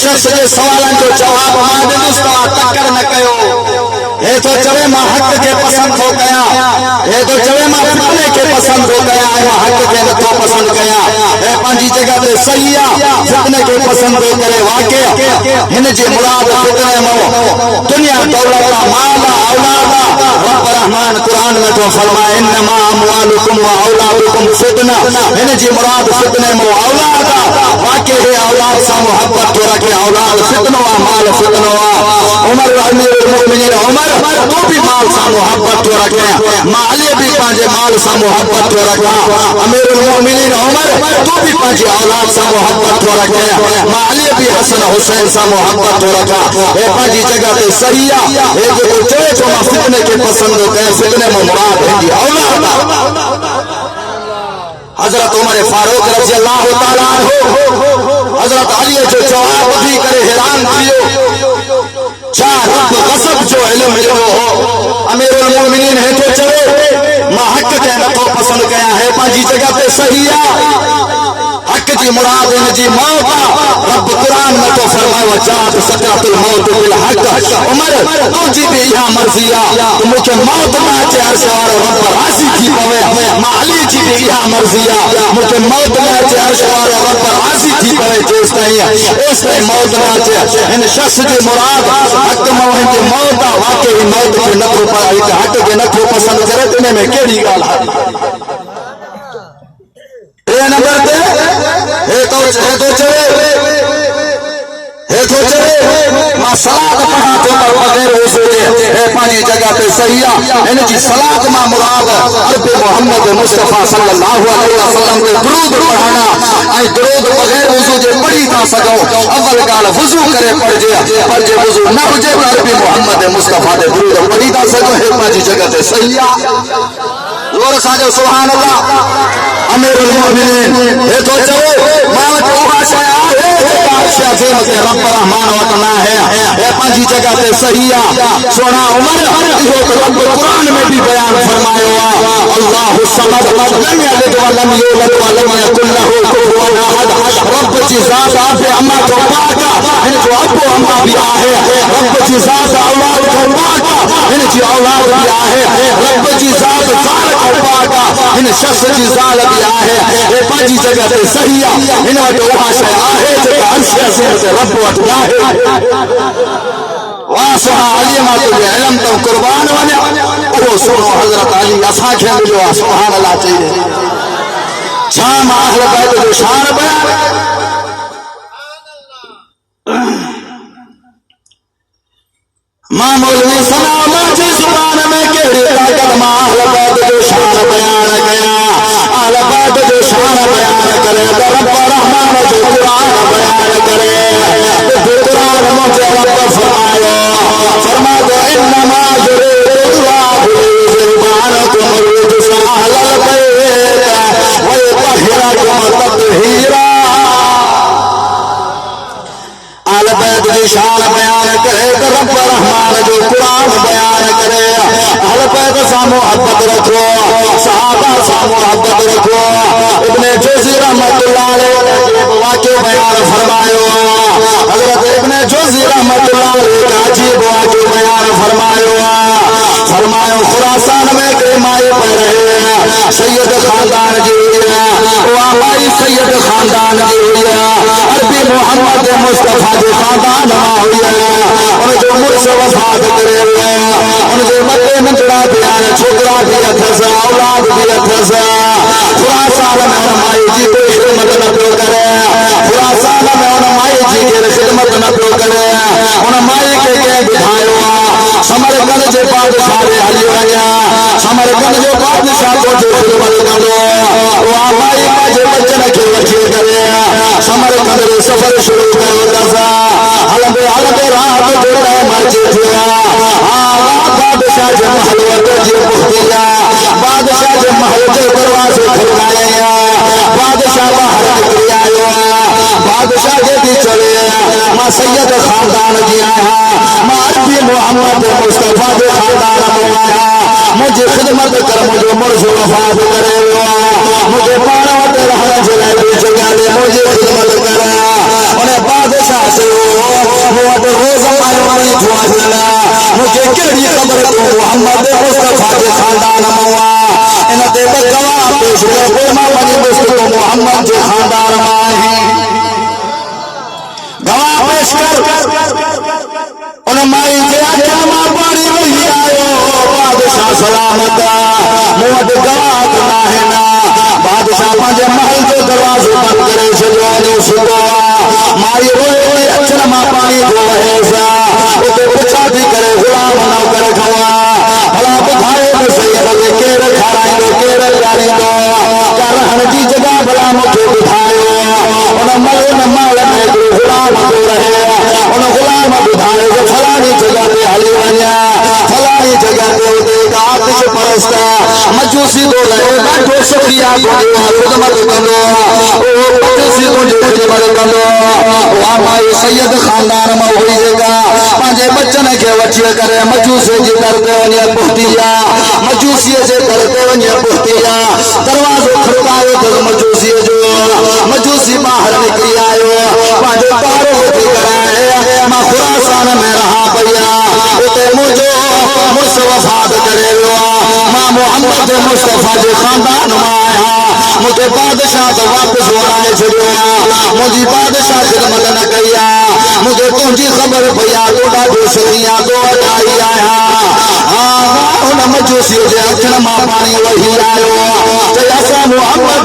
शख्स के सवालन जो जवाब मां ॾिनुसि तव्हां टकर न कयो। हे तो चवे मां हक़ के पसंद हो गया, हे तो चवे मां फितने के पसंद हो गया, मां हक़ के नथो पसंद कया। हे पंहिंजी जगह ते सही आहे, फितने के पसंद हो करे वाक़ई हिन जी मुराद फितने मो दुनिया दौलत माल औलाद। रब रहमान कुरान में तो फरमाए इन्नमा अमवालुकुम व औलादुकुम फितना, हिन जी मुराद फितने मो औलाद। वाक़ई हे औलाद सां मोहब्बत तो रखे, औलाद फितनो आहे, माल फितनो आहे। उमर अमीरुल मोमिनीन उमर तू भी माल सां मोहब्बत तो रखे, मां अली भी पंहिंजे माल सां मोहब्बत तो रखा। अमीरुल मोमिनीन उमर तू भी पंहिंजी औलाद सां मोहब्बत तो रखे, मां अली भी हसन हुसैन सां मोहब्बत तो रखा। हे पंहिंजी जगह ते सही आहे। हे जेको चवे थो मां फितने के पसंद हो कया, फितने में मुराद हिंदी औलाद आहे। हजरत उमर फारूक रज़ी अल्लाह ताला अन्हु हजरत अली जो जवाब ॿुधी करे हैरान थियो। छा रब गज़ब जो इल्म ॾिनो हो? अमीरुल मोमिनीन हे तो चवे मां हक़ के नथो पसंद कया, हे पंहिंजी जगह ते सही आहे। हक़ जी मुराद इन जी मौत आहे। रब कुरान में तो फरमायो वजात सकरातुल मौत बिल हक़। उमर तुंहिंजी भी इहा मर्ज़ी आहे त मूंखे मौत न अचे, अर्श वारो रब राज़ी थी पवे। मां अली जी भी इहा मर्ज़ी आहे मूंखे मौत न अचे, अर्श वारो रब राज़ी थी पवे। जेसिताईं मौत न अचे, हिन शख्स जी मुराद हक़ जी मौत आहे। वाक़ई मौत खे नथो पाए, हक़ खे नथो पसंद करे, इन में कहिड़ी ॻाल्हि आहे? टे नंबर ते हे तो चवे मां सलाद पढ़ा थो पर बग़ैर वज़ू जे, हे पंहिंजी जगह ते सही आहे। हिन जी सलाद मां मुराद अरब मोहम्मद मुस्तफ़ा सल्लल्लाहु अलैहि वसल्लम ते दुरूद पढ़ना ऐं दुरूद बग़ैर वज़ू जे पढ़ी था सघो। अव्वल ॻाल्हि वज़ू करे पढ़जे, पर जे वज़ू न हुजे त अरब मोहम्मद मुस्तफ़ा ते दुरूद पढ़ी था सघो। हे पंहिंजी जगह ते सही आहे। जोर सां जो सुभान अल्लाह। अमीरुल मोमिनीन हे तो चवे मां वटि उहा शइ आहे जेका अर्श अज़ीम ते रब रहमान वटि न आहे, हे पंहिंजी जगह ते सही आहे। सोना उमर इहो त रब कुरान में भी बयान फरमायो आहे, अल्लाहु समद लम यलिद व लम यूलद व लम यकुल लहू कुफुवन अहद। रब जी ज़ात आहे अम्मा जो पाक आहे, हिन जो अबो अम्मा भी आहे। रब जी ज़ात औलाद जो पाक आहे, हिन जी औलाद भी आहे। रब जी ज़ात ज़ाल जो पाक आहे, हिन शख्स जी ज़ाल भी आहे। हे पंहिंजी जगह ते सही आहे। हिन वटि उहा शइ आहे जेका अर्श अज़ीम ते रब वटि न आहे। वाह सोना अली मां तुंहिंजे इल्म तो कुर्बान वञा। उहो सुनो हज़रत अली असांखे मिलियो आहे। सुभान अल्लाह चई छा मां अहल बैत जो शान बयान। मां मौलवी सना जी ज़ुबान में कहिड़ी ताक़त मां अहल बैत जो शान बयान कया। अहल बैत जो शान बयान करे त रब रहमान जो कुरान बयान करे। कुरान मुझे रब फरमायो इन्नमा युरीदुल्लाहु लियुज़हिबअनकुम रिजसा अहलल बैत व युतहिरकुम तत्हीरा। अहल बैत जी शान बयान करे त रब रहमान जो कुरान बयान करे। अहल बैत सां मोहब्बत रखो, सहाबा सां मोहब्बत रखो। इब्ने जोज़ी रहमतुल्लाह अलैह वाक़िअ बयान फरमायो। हज़रत इब्ने जोज़ी रहमतुल्लाह अलैह का अजीब वाक़िअ बयान फरमायो खुरासान में के माई पै रहे सैयद खानदान जी हुई है। वह माई सैयद खानदान जी हुई है, अरबी मोहम्मद मुस्तफ़ा जो खानदान हुई है। उन जो मुर्स वफात करे हुए, उनके मथे नंढड़ा भी आए, छोकरा भी अथस, औलाद भी अथस। खुरासान में उन माई जी कोई खिदमत न पियो करे। खुरासान में उन माई जी के खिदमत न पियो करे। उन माई के ॿुधायो आहे समरकंद जे बादशाह ॾे हली वञा। समरकंद जो बादशाह तुंहिंजी खिदमत कंदो। उहा माई पंहिंजे बचन खे वठी करे समरकंद जो सफ़र शुरू कयो अथसि। हलंदे हलंदे रात जो टाइम अची थियो। बादशाह जे महल वटि जी पहुती आहे। बादशाह जे महल जे दरवाज़े खड़काया। बादशाह ॿाहिरि निकिरी आयो आहे। बादशाह खे बि चवे मां सैयद खानदान जी आहियां, मां अरबी मोहम्मद मुस्तफ़ा जे खानदान में आहियां। मुंहिंजी खिदमत कर, मुंहिंजो मुर्स वफ़ात करे वियो आहे। मुंहिंजे पाण वटि रहण जे लाइ बि जॻह ॾे, मुंहिंजी खिदमत कर। उन बादशाह चयो वटि रोज़ आयो वरी जुआजला मुझे केड़ी खबर तू मोहम्मद मुस्तफा के खानदान मवा इन ते गवाह पेश कयो मां वनी मुस्तफा मोहम्मद के खानदान मां है गवाह पेश कर उन माई के आख्या मां पानी वही आयो बादशाह सलामत मोट गवाह ना है ना बादशाह पंहिंजे महल जो दरवाजो बंद करे छॾियो वञो सुबुह माई रोए रोए अचण मां पाणी थो वहेसा उते पुछा थी करे गुलाम नौकर खवा भला ॿुधायो त सैयद खे केरु खाराईंदो केरु ॼाणींदो का रहण जी जॻह भला मूंखे ॿुधायो उन मल में हिकिड़ो गुलाम थो रहे उन गुलाम ॿुधायो त फलाणी जॻह ते हली वञा फलाणी जॻह ते उते आतिश परस्त मजूसी थो रहे ॾाढो शुक्रिया ख़िदमत कंदो मजूसी तुंहिंजी ख़िदमत कंदो वाह माई सैयद खानदान मां हुई जेका पंहिंजे बचन खे वठी करे मजूसी जी दर ते वञे पहुती मजूसीअ जे दर ते वञे पहुती दरवाज़ो खड़कायो त मजूसीअ जो मजूसी ॿाहिरि निकिरी आयो पंहिंजो तारो वठी करे मां खुरासान में रहा पई उते मुंहिंजो मुड़ुस वफ़ात करे वियो मां मोहम्मद मुस्तफा जे खानदान मां आहियां मुझे बादशाह तो वापस वराए छॾियो मुझी बादशाह ख़िदमत न कई मुझे तुझी खबर पई तो ॾाढो शुक्रिया तो अदाई आहियां उन मजूसी जे अखियुनि मां पाणी वही आयो चई असां मोहम्मद